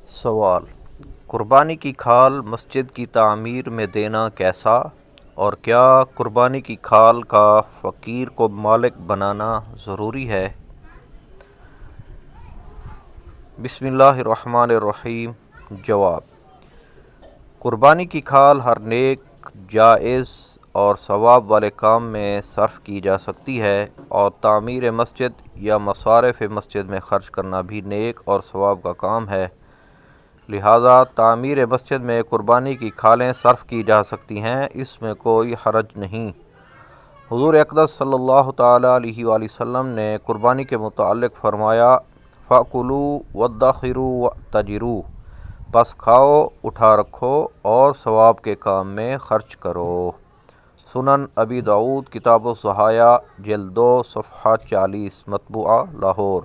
سوال: قربانی کی کھال مسجد کی تعمیر میں دینا کیسا، اور کیا قربانی کی کھال کا فقیر کو مالک بنانا ضروری ہے؟ بسم اللہ الرحمن الرحیم۔ جواب: قربانی کی کھال ہر نیک، جائز اور ثواب والے کام میں صرف کی جا سکتی ہے، اور تعمیر مسجد یا مصارف مسجد میں خرچ کرنا بھی نیک اور ثواب کا کام ہے، لہذا تعمیر مسجد میں قربانی کی کھالیں صرف کی جا سکتی ہیں، اس میں کوئی حرج نہیں۔ حضور اقدس صلی اللہ تعالیٰ علیہ وآلہ وسلم نے قربانی کے متعلق فرمایا: فَأْكُلُوا وَادَّخِرُوا وَاعْتَجِرُوا، بس کھاؤ، اٹھا رکھو اور ثواب کے کام میں خرچ کرو۔ سنن ابی داؤد کتاب الضحایا جلد 2 صفحہ 40، مطبوعہ لاہور۔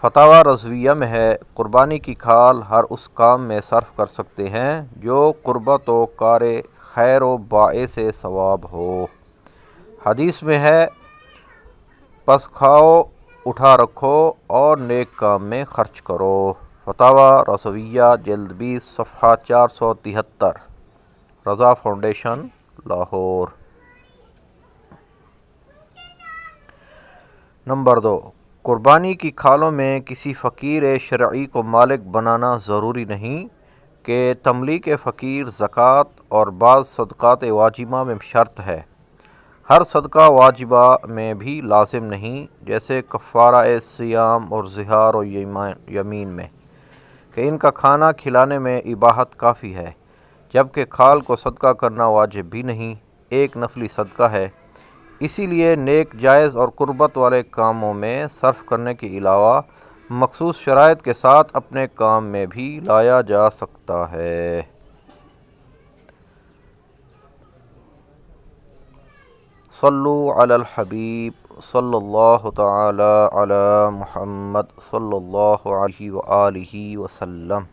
فتاوی رضویہ میں ہے: قربانی کی کھال ہر اس کام میں صرف کر سکتے ہیں جو قربت و کار خیر و باعث ثواب ہو۔ حدیث میں ہے: پس کھاؤ، اٹھا رکھو اور نیک کام میں خرچ کرو۔ فتاوی رضویہ جلد 20 صفحہ 473، رضا فاؤنڈیشن، لاہور۔ نمبر 2، قربانی کی کھالوں میں کسی فقیر شرعی کو مالک بنانا ضروری نہیں کہ تملیک فقیر زکوٰۃ اور بعض صدقات واجبہ میں شرط ہے۔ ہر صدقہ واجبہ میں بھی لازم نہیں، جیسے کفارہ صیام اور ظہار و یمین میں، کہ ان کا کھانا کھلانے میں اباحت کافی ہے، جبکہ کھال کو صدقہ کرنا واجب بھی نہیں، ایک نفلی صدقہ ہے۔ اسی لیے نیک، جائز اور قربت والے کاموں میں صرف کرنے کے علاوہ مخصوص شرائط کے ساتھ اپنے کام میں بھی لایا جا سکتا ہے۔ صلو علی الحبیب صلی اللہ تعالی علی محمد صلی اللہ علیہ وآلہ وسلم۔